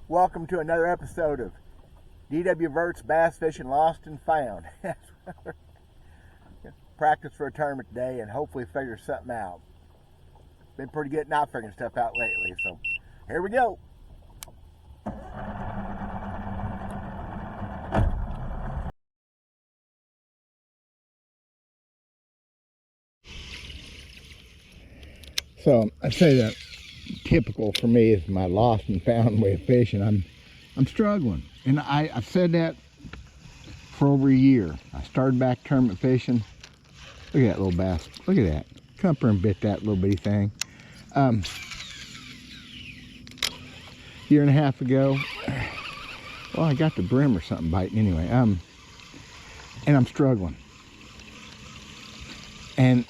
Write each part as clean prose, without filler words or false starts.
Welcome to another episode of D.W. Vert's Bass Fishing Lost and Found. Practice for a tournament today and hopefully figure something out. Been pretty good not figuring stuff out lately, so here we go. So I'd say that typical for me is my lost and found way of fishing. I'm struggling, and I've said that for over a year. I started back tournament fishing. Look at that little bass. Look at that. Come up here and bit that little bitty thing. Year and a half ago, well, I got the brim or something biting anyway. And I'm struggling, and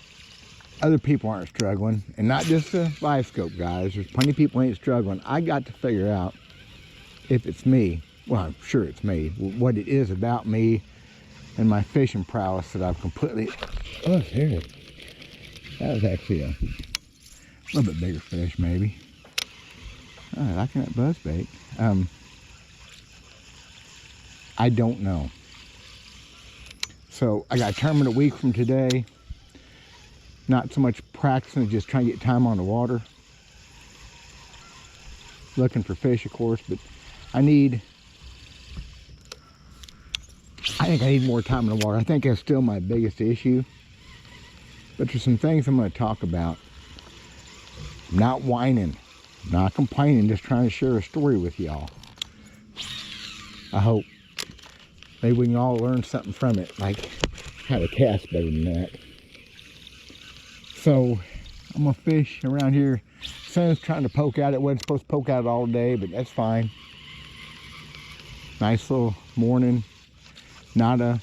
other people aren't struggling, and not just the live scope guys. There's plenty of people who ain't struggling. I got to figure out if it's me. Well, I'm sure it's me. What it is about me and my fishing prowess that I've completely. Oh, here. That was actually a little bit bigger fish, maybe. Oh, I like that buzz bait. I don't know. So I got a tournament a week from today. Not so much practicing, just trying to get time on the water. Looking for fish, of course, but I think I need more time in the water. I think that's still my biggest issue. But there's some things I'm going to talk about. I'm not whining, not complaining, just trying to share a story with y'all. I hope maybe we can all learn something from it, like how to cast better than that. So I'm gonna fish around here. Sun's trying to poke out. It wasn't supposed to poke out all day, but that's fine. Nice little morning. Not a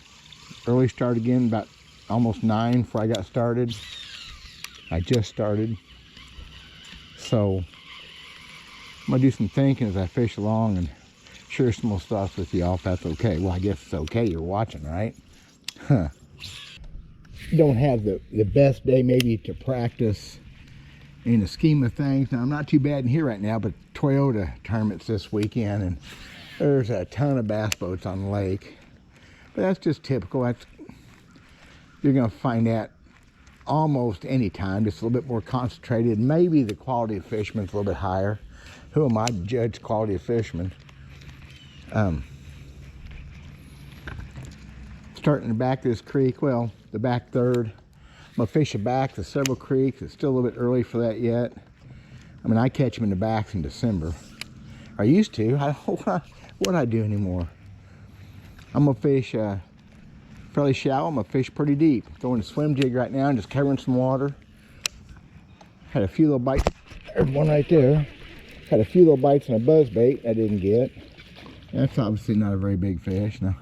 early start again, about almost 9 before I got started. I just started. So I'm gonna do some thinking as I fish along and share some more stuff with y'all if that's okay. Well, I guess it's okay, you're watching, right? Huh. Don't have the best day maybe to practice in the scheme of things. Now, I'm not too bad in here right now, but Toyota tournaments this weekend, and there's a ton of bass boats on the lake. But that's just typical. You're going to find that almost any time, just a little bit more concentrated. Maybe the quality of fishermen's a little bit higher. Who am I to judge quality of fishermen? Starting the back of this creek, well, the back third. I'm gonna fish the backs of several creeks. It's still a little bit early for that yet. I mean, I catch them in the backs in December. I used to. What I do anymore? I'm gonna fish fairly shallow. I'm gonna fish pretty deep. Throwing a swim jig right now and just covering some water. Had a few little bites. There's one right there. Had a few little bites and a buzz bait I didn't get. That's obviously not a very big fish. Now,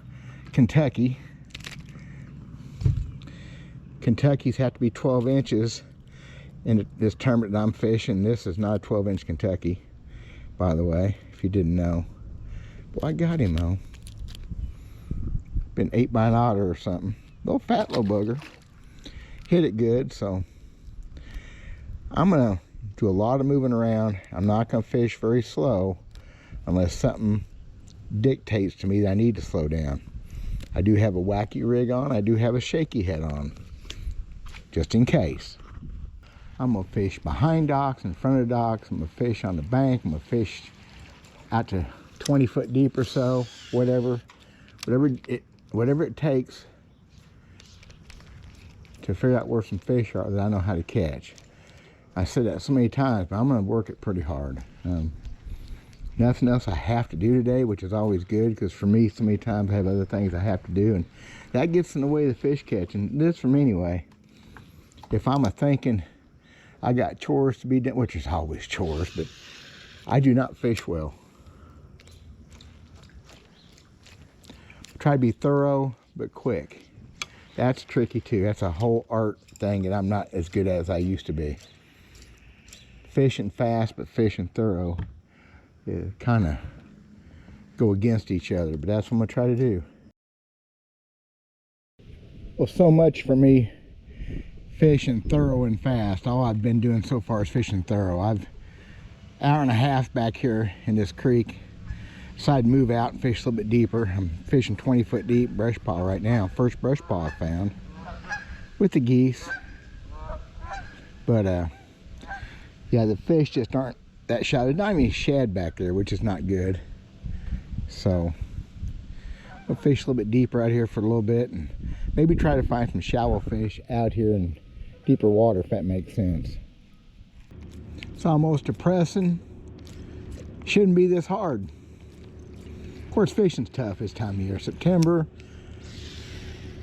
Kentucky's have to be 12 inches in this tournament that I'm fishing. This is not a 12-inch Kentucky, by the way, if you didn't know. Well, I got him though. Been ate by an otter or something. Little fat little booger. Hit it good, so I'm gonna do a lot of moving around. I'm not gonna fish very slow unless something dictates to me that I need to slow down. I do have a wacky rig on. I do have a shaky head on, just in case. I'm gonna fish behind docks, in front of docks. I'm gonna fish on the bank. I'm gonna fish out to 20 foot deep or so, whatever it takes to figure out where some fish are that I know how to catch. I said that so many times, but I'm gonna work it pretty hard. Nothing else I have to do today, which is always good, because for me, so many times I have other things I have to do, and that gets in the way of the fish catching. This for me anyway. If I'm thinking I got chores to be done, which is always chores, but I do not fish well. Try to be thorough, but quick. That's tricky too. That's a whole art thing that I'm not as good as I used to be. Fishing fast, but fishing thorough. Kind of go against each other, but that's what I'm gonna try to do. Well, so much for me fishing thorough and fast. All I've been doing so far is fishing thorough. I've hour and a half back here in this creek. Decided to move out and fish a little bit deeper. I'm fishing 20-foot deep brush pile right now. First brush pile I found with the geese. But yeah, the fish just aren't that shallow. There's not even shad back there, which is not good. So I'll fish a little bit deeper out here for a little bit and maybe try to find some shallow fish out here in deeper water, if that makes sense. It's almost depressing. Shouldn't be this hard. Of course, fishing's tough this time of year. September,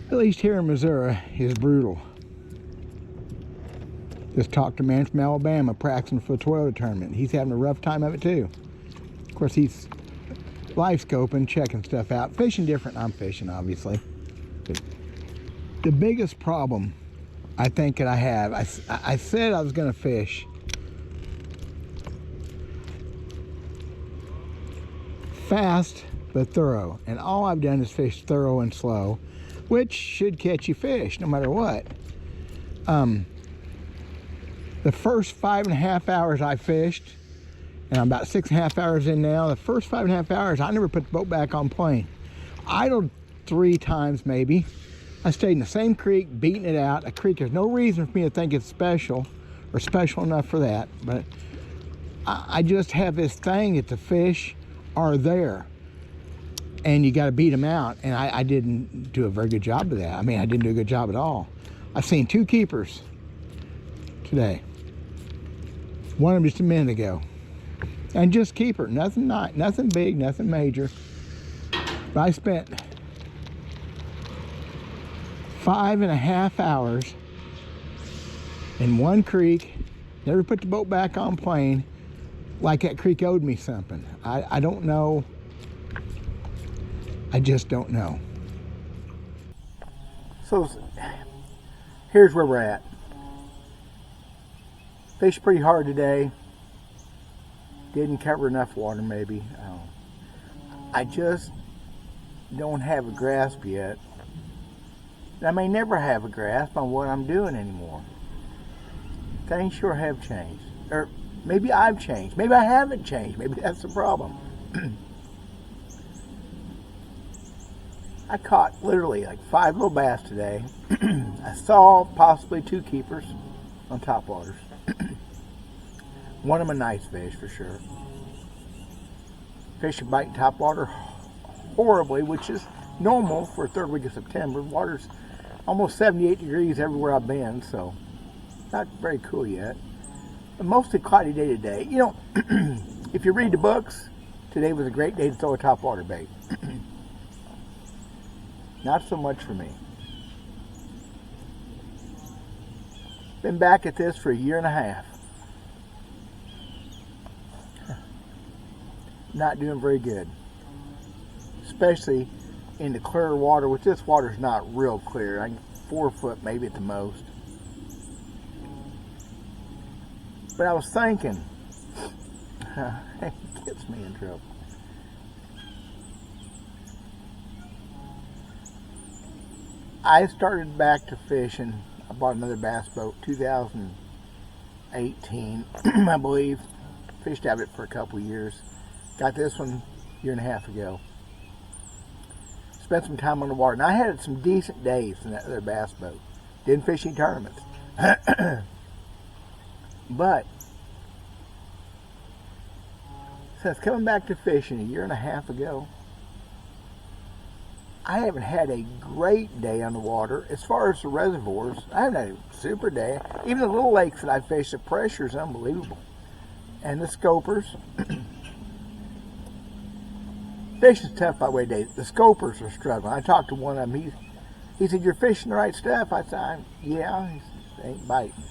at least here in Missouri, is brutal. Just talked to a man from Alabama practicing for the Toyota tournament. He's having a rough time of it too. Of course, he's live scoping, checking stuff out. Fishing different than I'm fishing, obviously. But the biggest problem I think that I have, I said I was going to fish fast but thorough, and all I've done is fish thorough and slow, which should catch you fish no matter what. The first 5.5 hours I fished, and I'm about 6.5 hours in now, the first 5.5 hours I never put the boat back on plane. Idled 3 times maybe. I stayed in the same creek beating it out. A creek, there's no reason for me to think it's special or special enough for that, but I just have this thing that the fish are there and you got to beat them out, and I didn't do a very good job of that. I mean, I didn't do a good job at all. I've seen 2 keepers today, one of them just a minute ago, and just keeper, nothing big, nothing major. But I spent 5.5 hours in one creek, never put the boat back on plane, like that creek owed me something. I don't know. I just don't know. So here's where we're at. Fished pretty hard today. Didn't cover enough water maybe. I just don't have a grasp yet. I may never have a grasp on what I'm doing anymore. Things sure have changed. Or maybe I've changed. Maybe I haven't changed. Maybe that's the problem. I caught literally like 5 little bass today. I saw possibly 2 keepers on topwaters. One of them a nice fish for sure. Fish are biting topwater horribly, which is normal for 3rd week of September. Water's almost 78 degrees everywhere I've been, so not very cool yet. But mostly cloudy day today. You know, if you read the books, today was a great day to throw a topwater bait. Not so much for me. Been back at this for 1.5 years. Not doing very good. Especially in the clear water, which this water's not real clear. I can 4 foot maybe at the most. But I was thinking, it gets me in trouble. I started back to fishing. I bought another bass boat 2018, I believe. Fished out of it for a couple of years. Got this one 1.5 years ago. Spent some time on the water. And I had some decent days in that other bass boat. Didn't fish any tournaments. But since coming back to fishing 1.5 years ago, I haven't had a great day on the water. As far as the reservoirs, I haven't had a super day. Even the little lakes that I fish, the pressure is unbelievable. And the scopers. Fishing's tough by the way, Dave. The scopers are struggling. I talked to one of them. He said, "You're fishing the right stuff." I said, "Yeah." He said, "They ain't biting."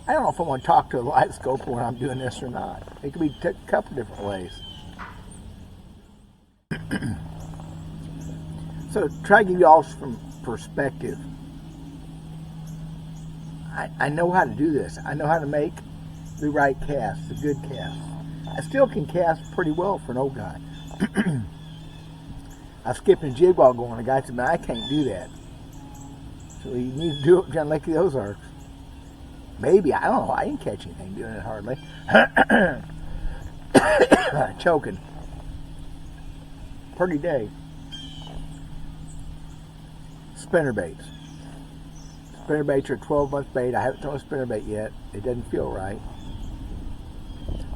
I don't know if I want to talk to a light scoper when I'm doing this or not. It could be a couple different ways. So try to give you all some perspective. I know how to do this. I know how to make the right cast, the good cast. I still can cast pretty well for an old guy. I skipped a jig while going. The guy said, "Man, I can't do that." So you need to do it down Lake of the Ozarks. Maybe, I don't know. I didn't catch anything doing it hardly. Choking. Pretty day. Spinnerbaits. Spinnerbaits are 12-month bait. I haven't thrown a spinnerbait yet. It doesn't feel right.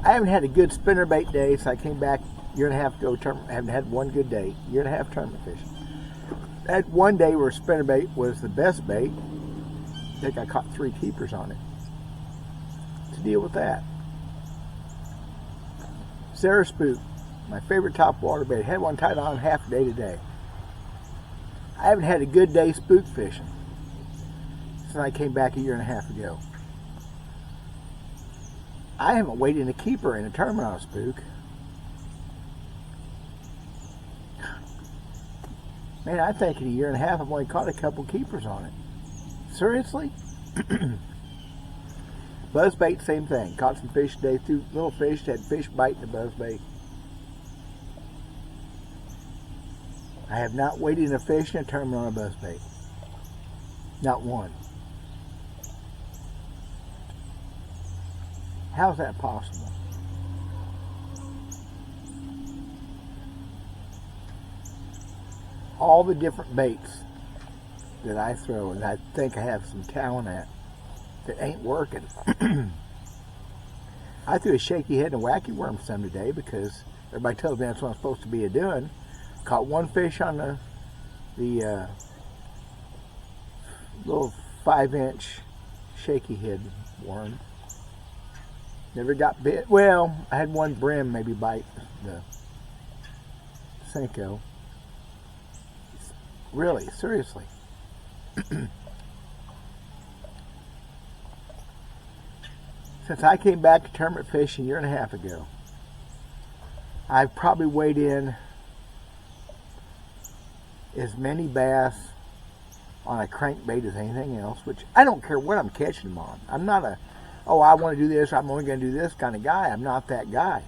I haven't had a good spinnerbait day since I came back a year and a half ago. I haven't had one good day. Year and a half tournament fishing. I had one day where spinnerbait was the best bait. I think I caught 3 keepers on it. To deal with that. Sarah Spook, my favorite topwater bait. Had one tied on half a day today. I haven't had a good day spook fishing since I came back a year and a half ago. I haven't weighed in a keeper in a tournament on a spook. Man, I think in a year and a half I've only caught a couple keepers on it. Seriously? Buzzbait, same thing. Caught some fish today, threw little fish, had fish bite in the buzzbait. I have not weighed in a fish in a tournament on a buzzbait. Not one. How's that possible? All the different baits that I throw, and I think I have some talent at, that ain't working. I threw a shaky head and a wacky worm some today because everybody tells me that's what I'm supposed to be doing. Caught one fish on the little 5-inch shaky head worm. Never got bit. Well, I had one brim maybe bite the Senko. Really, seriously. Since I came back to tournament fishing a year and a half ago, I've probably weighed in as many bass on a crankbait as anything else, which I don't care what I'm catching them on. I'm not a, oh, I want to do this, I'm only going to do this kind of guy. I'm not that guy.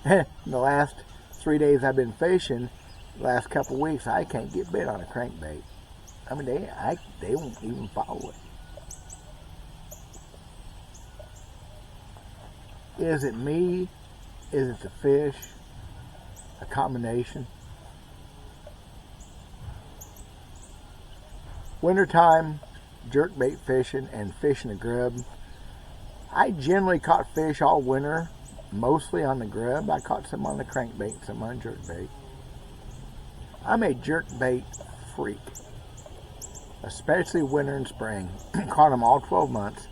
In the last 3 days I've been fishing, the last couple of weeks, I can't get bit on a crankbait. I mean, they won't even follow it. Is it me? Is it the fish? A combination? Wintertime, jerkbait fishing and fishing a grub. I generally caught fish all winter, mostly on the grub. I caught some on the crankbait, some on jerkbait. I'm a jerkbait freak, especially winter and spring. Caught them all 12 months.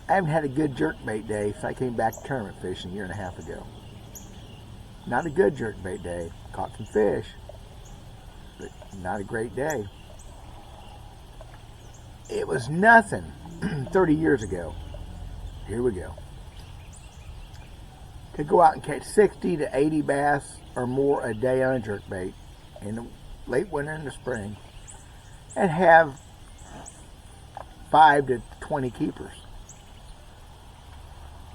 I haven't had a good jerkbait day since I came back to tournament fishing a year and a half ago. Not a good jerkbait day. Caught some fish, but not a great day. It was nothing 30 years ago. Here we go. Could go out and catch 60 to 80 bass or more a day on a jerkbait in the late winter and the spring, and have 5 to 20 keepers.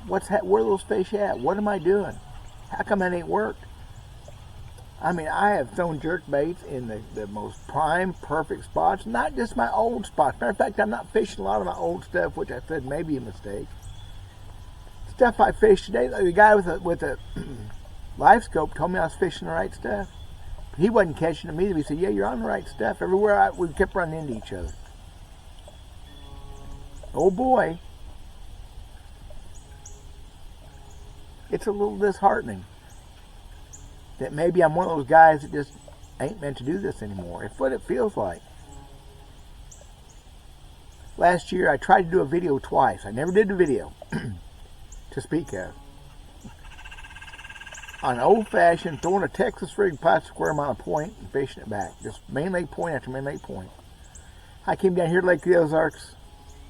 Where are those fish at? What am I doing? How come that ain't worked? I mean, I have thrown jerkbaits in the most prime, perfect spots, not just my old spots. Matter of fact, I'm not fishing a lot of my old stuff, which I said may be a mistake. Stuff I fished today, the guy with a live scope told me I was fishing the right stuff. But he wasn't catching them either. He said, yeah, you're on the right stuff. Everywhere we kept running into each other. Oh boy. It's a little disheartening that maybe I'm one of those guys that just ain't meant to do this anymore. It's what it feels like. Last year, I tried to do a video twice. I never did the video to speak of. On old-fashioned, throwing a Texas rig plastic worm on a point and fishing it back. Just main lake point after main lake point. I came down here to Lake of the Ozarks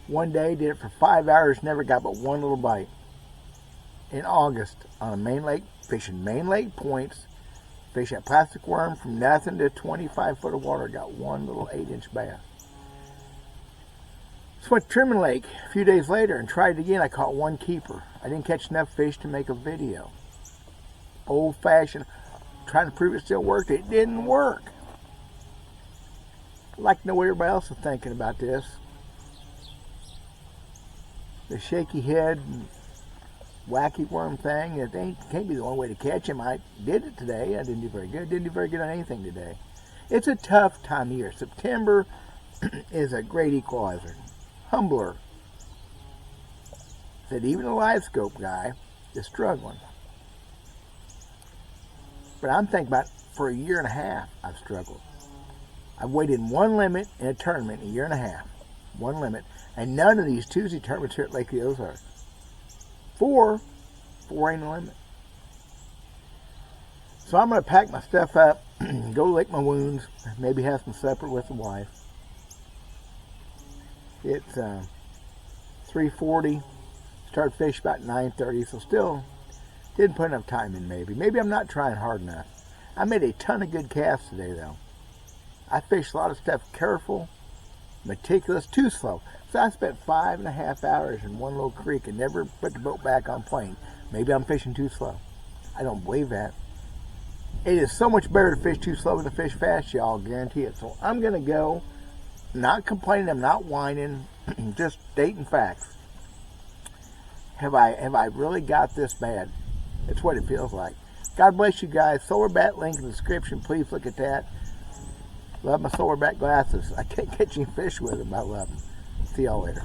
one day, did it for 5 hours, never got but one little bite. In August, on a main lake, fishing main lake points, fish that plastic worm from nothing to 25 foot of water, got one little 8-inch bass. So went to Truman Lake a few days later and tried it again. I caught one keeper. I didn't catch enough fish to make a video. Old-fashioned, trying to prove it still worked. It didn't work. I'd like to know what everybody else is thinking about this. The shaky head and wacky worm thing, it can't be the only way to catch him. I did it today. I didn't do very good. Didn't do very good on anything today. It's a tough time of year. September is a great equalizer. Humbler said even the live scope guy is struggling. But I'm thinking about for a year and a half I've struggled. I've waited one limit in a tournament in a year and a half. One limit. And none of these Tuesday tournaments here at Lake of the Ozarks. Four ain't a limit. So I'm going to pack my stuff up, go lick my wounds, maybe have some supper with the wife. It's 3:40. Started fishing about 9:30, so still didn't put enough time in maybe. Maybe I'm not trying hard enough. I made a ton of good casts today though. I fished a lot of stuff careful, meticulous, too slow. So I spent 5.5 hours in one little creek and never put the boat back on plane. Maybe I'm fishing too slow. I don't believe that. It is so much better to fish too slow than to fish fast, y'all, guarantee it. So I'm going to go, not complaining, I'm not whining, just stating facts. Have I really got this bad? That's what it feels like. God bless you guys. Solar bat link in the description. Please look at that. Love my solar bat glasses. I can't catch any fish with them. I love them. See y'all later.